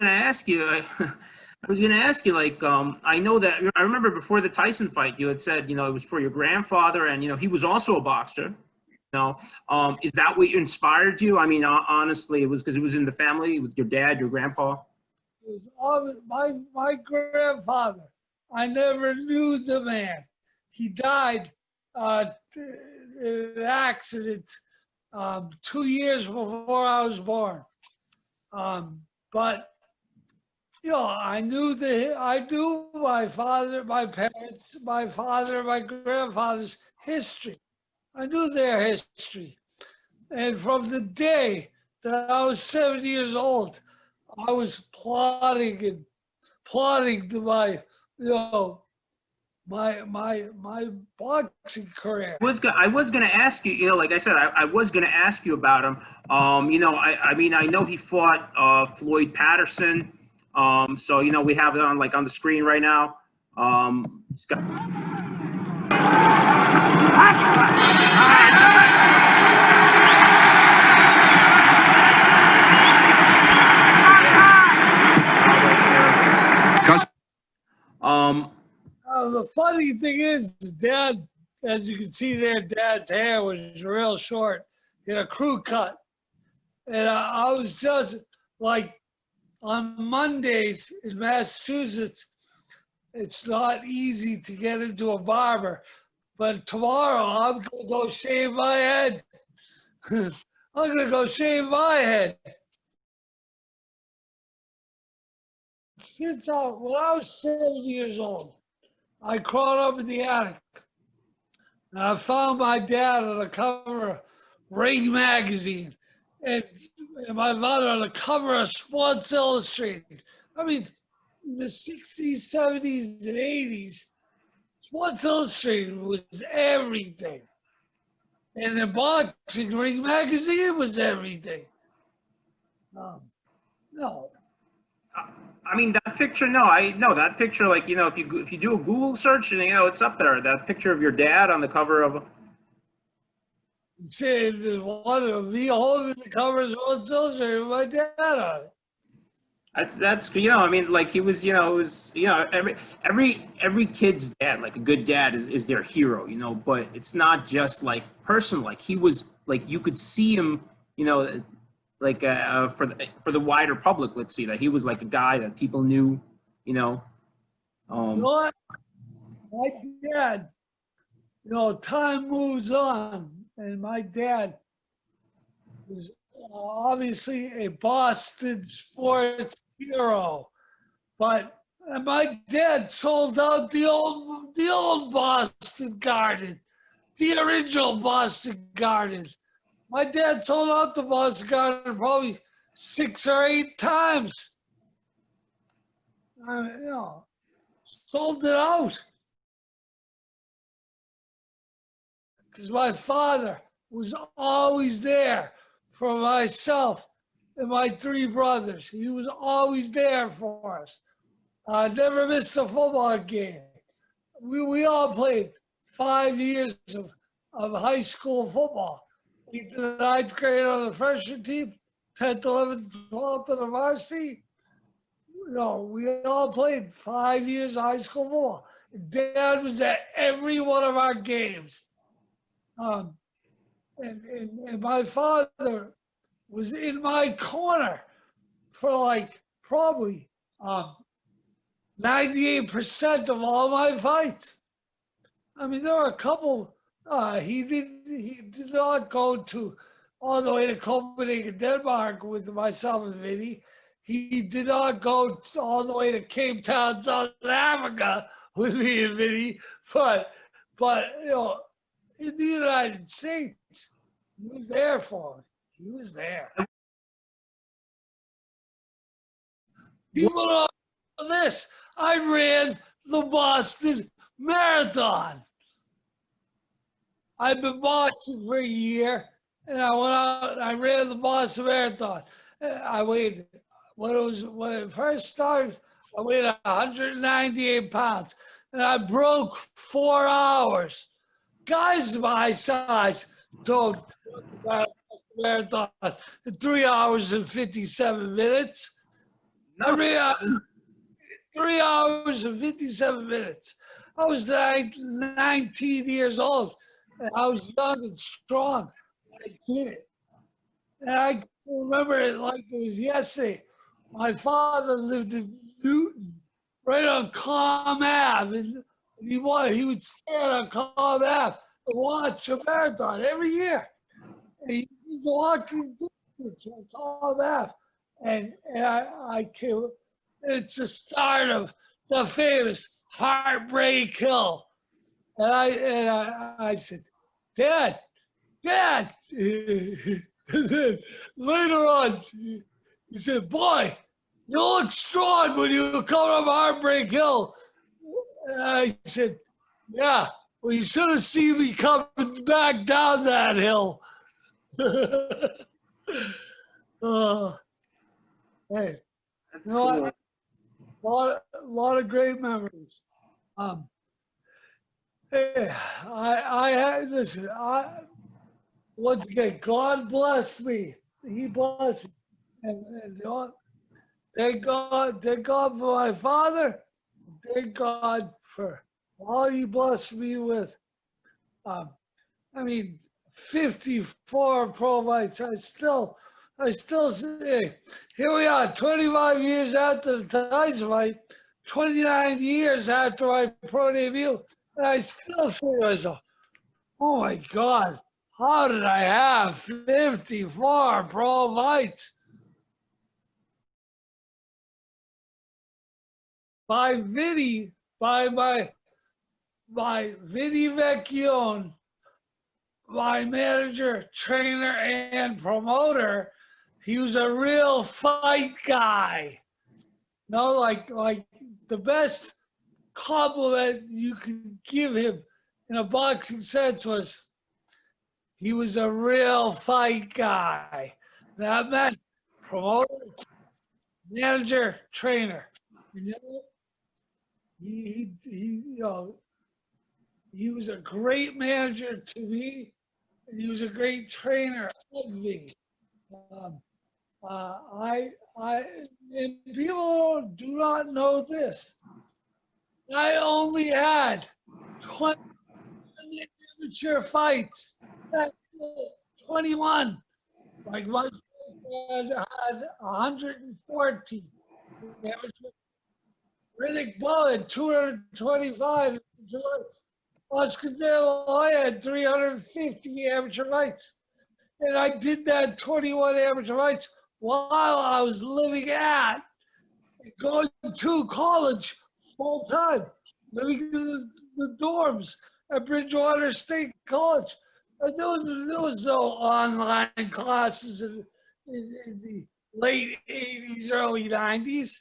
going to ask you. I was going to ask you, like, I know that I remember before the Tyson fight, you had said, it was for your grandfather, and he was also a boxer. Is that what inspired you? I mean, honestly, it was because it was in the family with your dad, your grandpa. It was always, my grandfather. I never knew the man. He died in an accident 2 years before I was born. But I knew my father, my parents, my father, my grandfather's history. I knew their history. And from the day that I was 7 years old, I was plotting to my boxing career. I was gonna ask you, like I said, I was gonna ask you about him. I mean, I know he fought Floyd Patterson. So we have it on the screen right now. It's got. The funny thing is, Dad, as you can see there, Dad's hair was real short. He had a crew cut. And I was just like, on Mondays in Massachusetts, it's not easy to get into a barber. But tomorrow, I'm going to go shave my head. I'm going to go shave my head. When I was 7 years old, I crawled up in the attic. And I found my dad on the cover of Ring magazine and my mother on the cover of Sports Illustrated. I mean, in the 60s, 70s, and 80s, Sports Illustrated was everything. And the boxing Ring magazine was everything. No. I mean, that picture. No, I know that picture. Like, if you do a Google search, and it's up there. That picture of your dad on the cover of. See, there's one of me holding the cover of Sports Illustrated with my dad on it. That's I mean, like, he was, it was, every kid's dad, like a good dad is their hero, but it's not just like personal. Like, he was, like, you could see him, like for the wider public, let's see, that he was like a guy that people knew, What? My dad, time moves on, and my dad was obviously a Boston sports hero, but my dad sold out the old Boston Garden, the original Boston Garden. My dad sold out the Boston Garden probably 6 or 8 times. Sold it out. Because my father was always there for myself and my 3 brothers. He was always there for us. I never missed a football game. We all played 5 years of high school football. We did the 9th grade on the freshman team, 10th, 11th, 12th on the varsity. We all played 5 years of high school football. Dad was at every one of our games. And my father was in my corner for like probably 98% of all my fights. I mean, there were a couple. He did not go all the way to Copenhagen, Denmark with myself and Vinnie. He did not go all the way to Cape Town, South Africa with me and Vinnie. But in the United States, he was there for me. He was there. People don't know this. I ran the Boston Marathon. I've been boxing for a year, and I went out and I ran the Boston Marathon. When it first started, I weighed 198 pounds, and I broke 4 hours. Guys my size don't run the marathon in 3 hours and 57 minutes. No, Every 3 hours and 57 minutes. I was 19 years old, and I was young and strong. I did it. And I can remember it like it was yesterday. My father lived in Newton, right on Calm Ave, and he would stand on Calm Ave and watch a marathon every year. And he was walking distance on Calm Ave. And I came, it's the start of the famous Heartbreak Hill. And I said, Dad, Dad. And then later on, he said, boy, you look strong when you come up Heartbreak Hill. And I said, yeah, well, you should have seen me coming back down that hill. Hey, That's you know cool. what? A lot of great memories. Hey, listen, once again, God bless me. He blessed me. And you know what? Thank God for my father. Thank God for all he blessed me with. Um, I mean, 54 pro fights. I still say, here we are, 25 years after the Tyson fight, 29 years after my pro debut, and I still say to myself, oh my God, how did I have 54 pro fights? By Vinnie, by Vinnie Vecchione, my manager, trainer, and promoter. He was a real fight guy. No, like the best compliment you could give him in a boxing sense was he was a real fight guy. That meant promoter, manager, trainer. You know, you know, he was a great manager to me, and he was a great trainer of me. Um, I, and people do not know this. I only had 20 amateur fights. That's it, 21. Like my friend had 114 amateur. Riddick Bowe had 225 amateur fights. Oscar De La Hoya had 350 amateur fights. And I did that 21 amateur fights while I was living at and going to college full time, living in the dorms at Bridgewater State College. And there was no online classes in the late 80s, early 90s.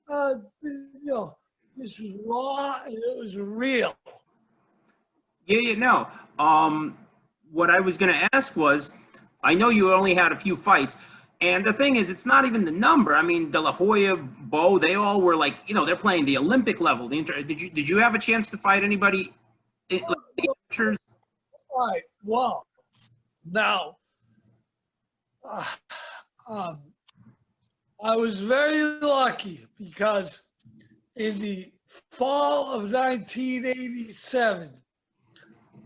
You know, this was raw and it was real. Yeah, no. What I was going to ask was, I know you only had a few fights, and the thing is, it's not even the number. I mean, De La Hoya, Bowe, they all were like, they're playing the Olympic level. Did you have a chance to fight anybody like the amateurs? All right. Well, now, um, I was very lucky because in the fall of 1987,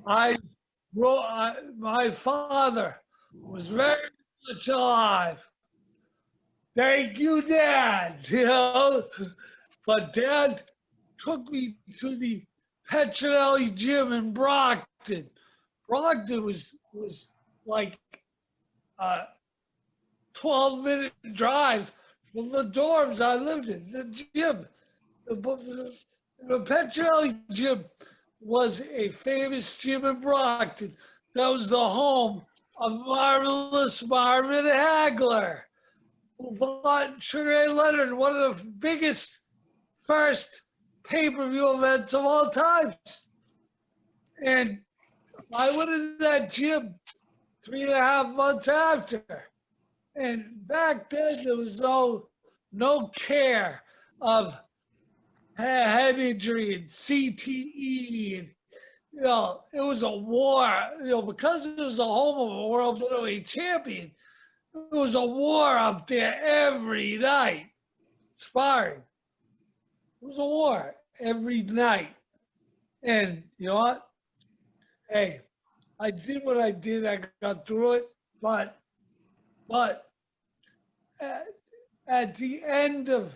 my father was very much alive. Thank you, Dad. You know, but Dad took me to the Petronelli gym in Brockton. Brockton was like a 12-minute drive from the dorms I lived in. The gym, the Petronelli gym was a famous gym in Brockton. That was the home of marvelous Marvin Hagler, who fought Sugar Ray Leonard, one of the biggest first pay-per-view events of all times. And I went into that gym 3.5 months after. And back then there was no care of head injury and CTE, and it was a war. Because it was the home of a world middleweight champion, it was a war up there every night. sparring. It was a war every night. And you know what? Hey, I did what I did. I got through it. But at the end of,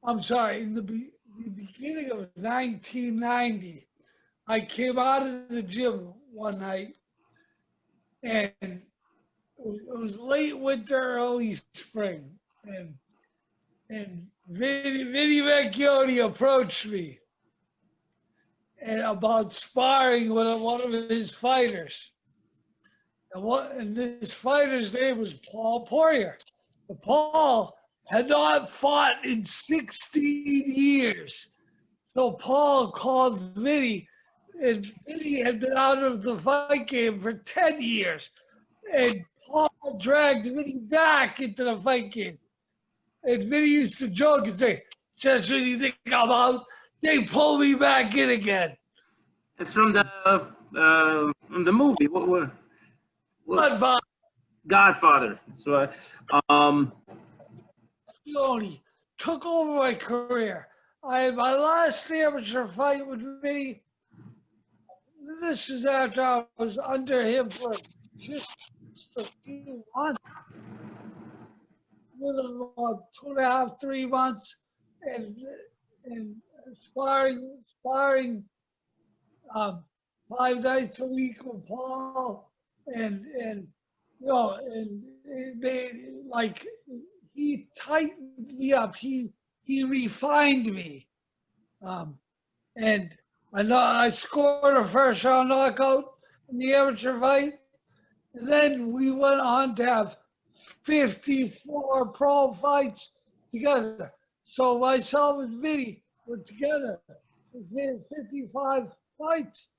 I'm sorry, in the beginning of 1990, I came out of the gym one night, and it was late winter, early spring, and Vinnie Vecchione approached me and about sparring with one of his fighters. And this fighter's name was Paul Poirier. But Paul had not fought in 16 years. So Paul called Vinnie, and Vinnie had been out of the fight game for 10 years. And Paul dragged Vinnie back into the fight game. And Vinnie used to joke and say, just when you think I'm out, they pull me back in again. It's from the movie. What? Godfather. So, Vecchione took over my career. I had my last amateur fight with me. This is after I was under him for just a few months, about 2.5, 3 months, and sparring 5 nights a week with Paul, and you know, and it made, like, he tightened me up. He refined me, and I know I scored a first round knockout in the amateur fight, and then we went on to have 54 pro fights together. So myself and Vinnie were together for 55 fights.